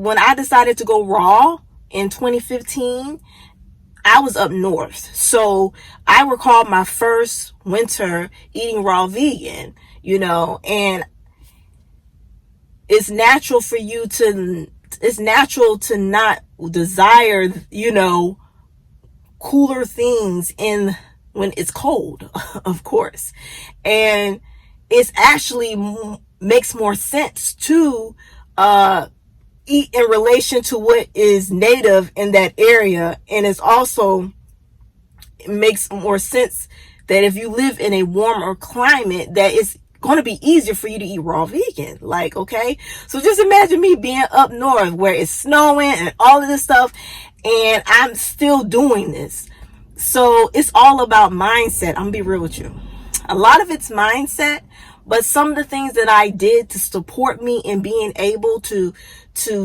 when I decided to go raw in 2015, I was up north. So I recall my first winter eating raw vegan, and it's natural to not desire, cooler things when it's cold, of course. And it's actually makes more sense to eat in relation to what is native in that area. And it makes more sense that if you live in a warmer climate, that it's going to be easier for you to eat raw vegan. Like, okay, so just imagine me being up north where it's snowing and all of this stuff, and I'm still doing this. So it's all about mindset. I'm gonna be real with you. A lot of it's mindset, but some of the things that I did to support me in being able to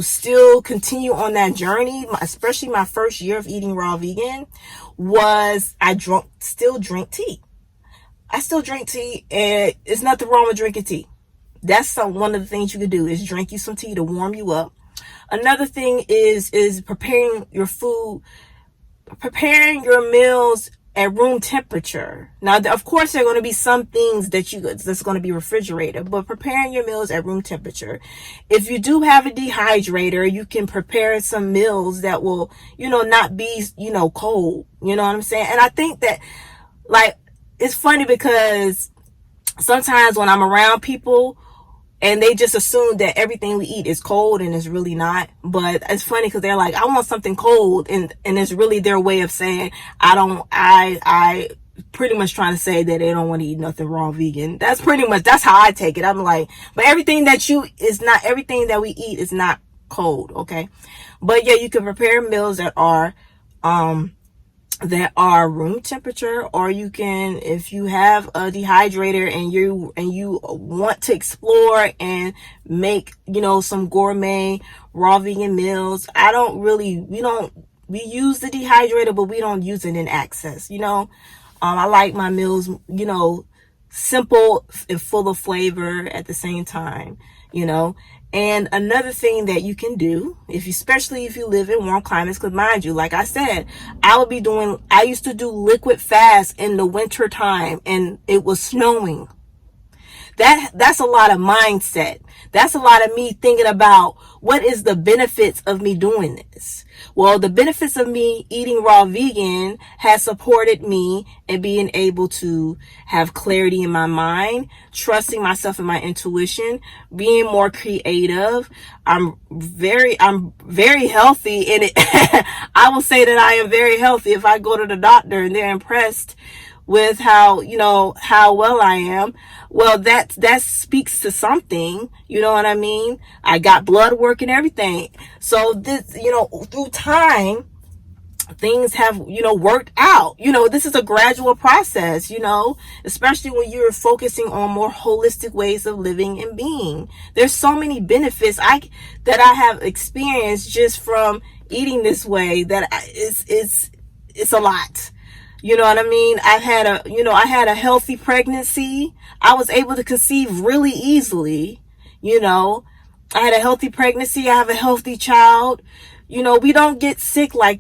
still continue on that journey, especially my first year of eating raw vegan, was I still drink tea. I still drink tea, and it's nothing wrong with drinking tea. That's one of the things you could do, is drink you some tea to warm you up. Another thing is preparing your food, preparing your meals at room temperature. Now, of course, there are going to be some things that's going to be refrigerated, but preparing your meals at room temperature. If you do have a dehydrator, you can prepare some meals that will, not be, cold. You know what I'm saying? And I think that, like, it's funny because sometimes when I'm around people and they just assume that everything we eat is cold, and it's really not. But it's funny because they're like, I want something cold. And it's really their way of saying, I pretty much trying to say that they don't want to eat nothing raw vegan. That's how I take it. I'm like, but everything that we eat is not cold. Okay. But yeah, you can prepare meals that are room temperature, or you can, if you have a dehydrator and you want to explore and make, some gourmet raw vegan meals. We use the dehydrator, but we don't use it in excess. I like my meals, simple and full of flavor at the same time, And another thing that you can do, especially if you live in warm climates, because mind you, like I said, I used to do liquid fast in the winter time, and it was snowing. That's a lot of mindset. That's a lot of me thinking about what is the benefits of me doing this. Well, the benefits of me eating raw vegan has supported me in being able to have clarity in my mind, trusting myself and my intuition, being more creative. I'm very healthy, and I will say that I am very healthy. If I go to the doctor and they're impressed with how well I am, well, that speaks to something, you know what I mean? I got blood work and everything. So this, through time, things have, worked out. This is a gradual process, especially when you're focusing on more holistic ways of living and being. There's so many benefits that I have experienced just from eating this way that it's a lot. You know what I mean? I had a healthy pregnancy. I was able to conceive really easily. I had a healthy pregnancy. I have a healthy child. We don't get sick like